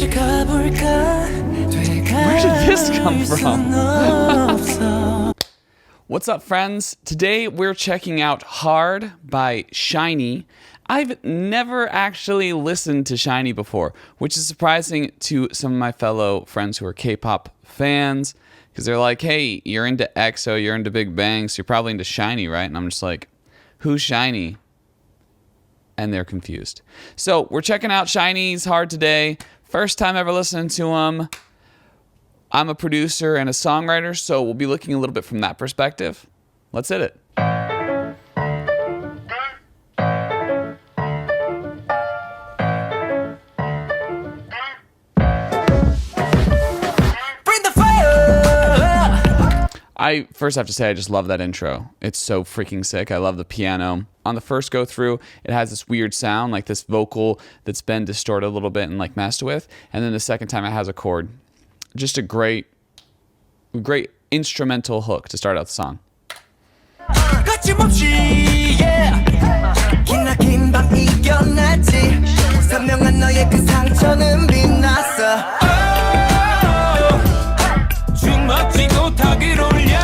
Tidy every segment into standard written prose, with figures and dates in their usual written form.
Where did this come from? What's up, friends? Today we're checking out Hard by SHINee. I've never actually listened to SHINee before, which is surprising to some of my fellow friends who are K-pop fans, because they're like, hey, you're into EXO, you're into Big Bang, so you're probably into SHINee, right? And I'm just like, who's SHINee? And they're confused. So we're checking out SHINee's Hard today. First time ever listening to him. I'm a producer and a songwriter, so we'll be looking a little bit from that perspective. Let's hit it. I first have to say I just love that intro. It's so freaking sick. I love the piano. On the first go through, it has this weird sound, like this vocal that's been distorted a little bit and like messed with. And then the second time it has a chord. Just a great instrumental hook to start out the song.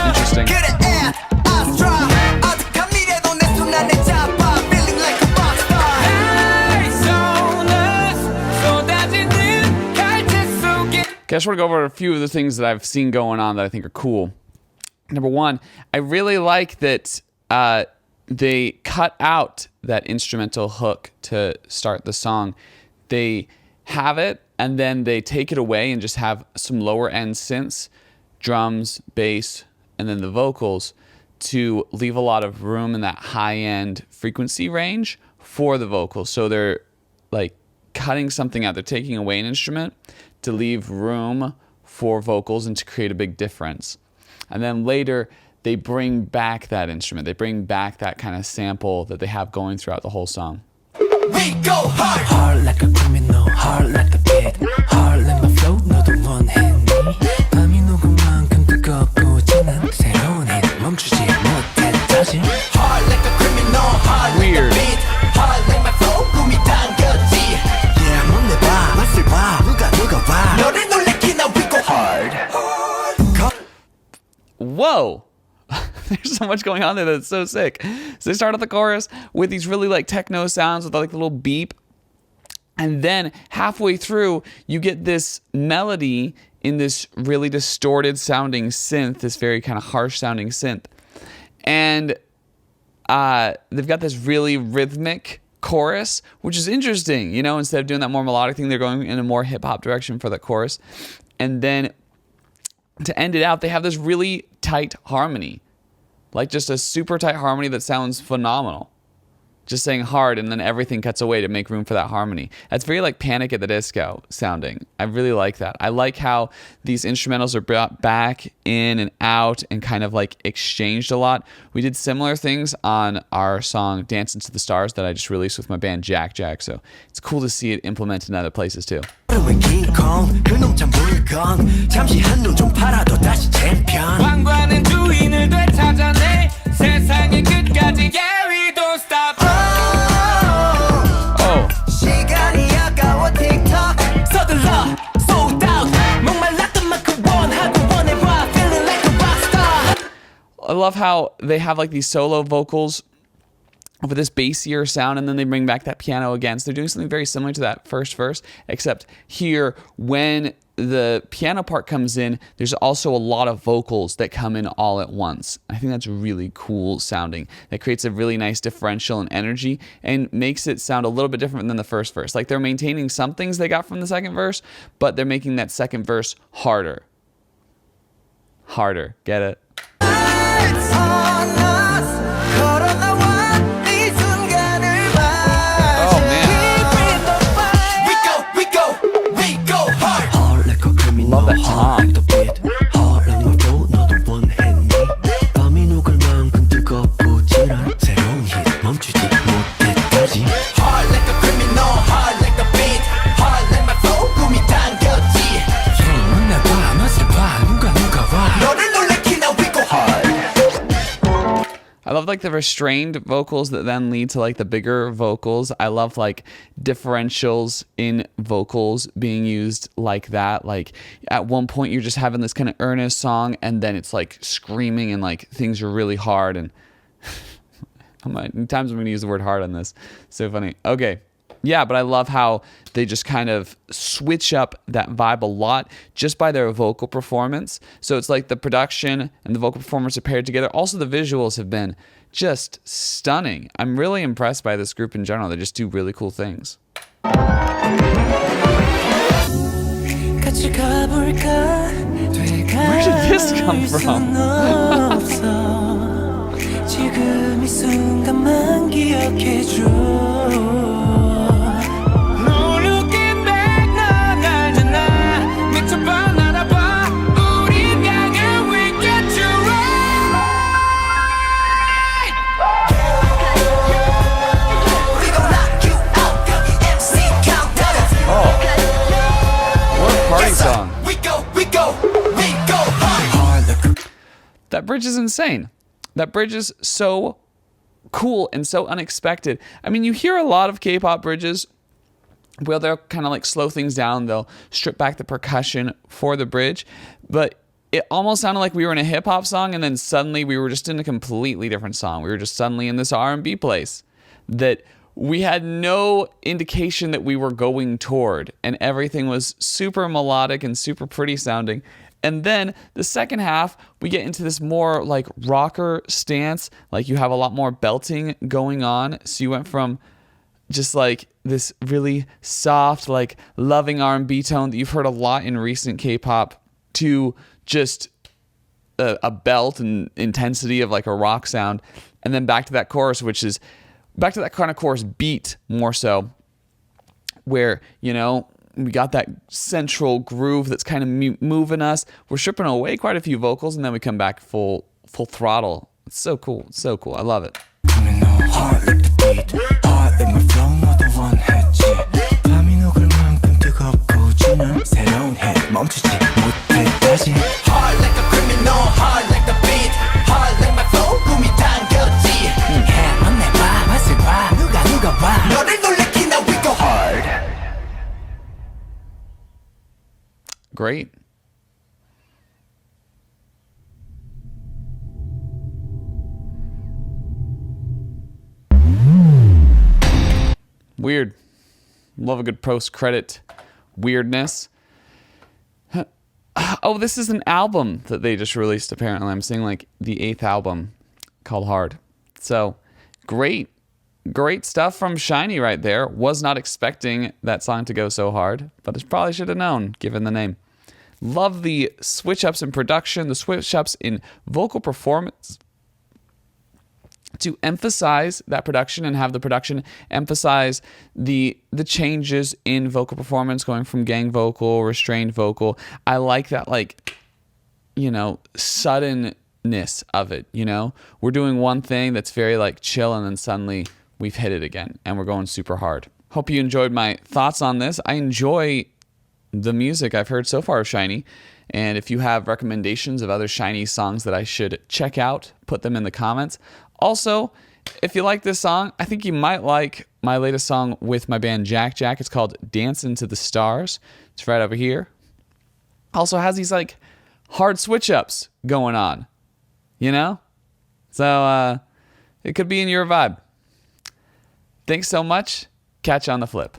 Interesting. Okay, I just want to go over a few of the things that I've seen going on that I think are cool. Number one, I really like that they cut out that instrumental hook to start the song. They have it, and then they take it away and just have some lower end synths, drums, bass, and then the vocals to leave a lot of room in that high end frequency range for the vocals. So they're like cutting something out. They're taking away an instrument to leave room for vocals and to create a big difference. And then later, they bring back that instrument. They bring back that kind of sample that they have going throughout the whole song. We go hard, hard like a criminal, hard like a beat, hard like my flow, 너도 원했니? 밤이 녹은 만큼 뜨겁고 진한 새로운 힘 멈추지 못해 다시. Hard like a criminal, hard like a beat, hard like my flow, 꿈이 당겼지. Yeah, 못 내봐, 맛을 봐, 누가 봐. 너를 놀래키나 we go hard. Whoa! There's so much going on there that's so sick. So they start off the chorus with these really like techno sounds with like a little beep. And then halfway through, you get this melody in this really distorted sounding synth, this very kind of harsh sounding synth. And they've got this really rhythmic chorus, which is interesting. You know, instead of doing that more melodic thing, they're going in a more hip hop direction for the chorus. And then to end it out, they have this really tight harmony. Like just a super tight harmony that sounds phenomenal. Just saying hard and then everything cuts away to make room for that harmony. That's very like Panic at the Disco sounding. I really like that. I like how these instrumentals are brought back in and out and kind of like exchanged a lot. We did similar things on our song Dance Into the Stars that I just released with my band Jack Jack. So it's cool to see it implemented in other places too. I love how they have like these solo vocals with this bassier sound, and then they bring back that piano again. So they're doing something very similar to that first verse, except here when the piano part comes in, there's also a lot of vocals that come in all at once. I think that's really cool sounding. That creates a really nice differential in energy and makes it sound a little bit different than the first verse. Like they're maintaining some things they got from the second verse, but they're making that second verse harder. Harder. Get it? Love that tom. I love like the restrained vocals that then lead to like the bigger vocals. I love like differentials in vocals being used like that. Like at one point you're just having this kind of earnest song and then it's like screaming and like things are really hard. And how many times I'm going to use the word hard on this? So funny. Okay. Yeah, but I love how they just kind of switch up that vibe a lot just by their vocal performance. So it's like the production and the vocal performance are paired together. Also, the visuals have been just stunning. I'm really impressed by this group in general. They just do really cool things. Where did this come from? 지금 이 순간만 기억해줘. Looking back 넌 알잖아. 미쳐봐 날아봐. 우린 향해 we get you right. We gon' knock you out. 여기 MC countdown. Oh, what a party song. We go hard. That bridge is insane. That bridge is so cool and so unexpected. I mean, you hear a lot of K-pop bridges where they'll kind of like slow things down. They'll strip back the percussion for the bridge. But it almost sounded like we were in a hip-hop song and then suddenly we were just in a completely different song. We were just suddenly in this R&B place that we had no indication that we were going toward. And everything was super melodic and super pretty sounding. And then the second half, we get into this more like rocker stance. Like you have a lot more belting going on. So you went from just like this really soft, like loving R&B tone that you've heard a lot in recent K-pop to just a belt and intensity of like a rock sound. And then back to that chorus, which is back to that kind of chorus beat more so where, you know, we got that central groove that's kind of moving us. We're stripping away quite a few vocals, and then we come back full throttle. It's so cool. It's so cool. I love it. Great. Weird. Love a good post-credit weirdness. Oh, this is an album that they just released, apparently. I'm seeing like the 8th album called Hard. So, great stuff from SHINee right there. Was not expecting that song to go so hard, but I probably should have known, given the name. Love the switch-ups in production, the switch-ups in vocal performance to emphasize that production and have the production emphasize the changes in vocal performance going from gang vocal, restrained vocal. I like that, like, you know, suddenness of it, you know? We're doing one thing that's very, like, chill, and then suddenly we've hit it again, and we're going super hard. Hope you enjoyed my thoughts on this. I enjoy the music I've heard so far of SHINee, and if you have recommendations of other SHINee songs that I should check out, put them in the comments. Also, if you like this song, I think you might like my latest song with my band Jack Jack. It's called Dance Into the Stars. It's right over here. Also has these like hard switch-ups going on, you know? So it could be in your vibe. Thanks so much. Catch you on the flip.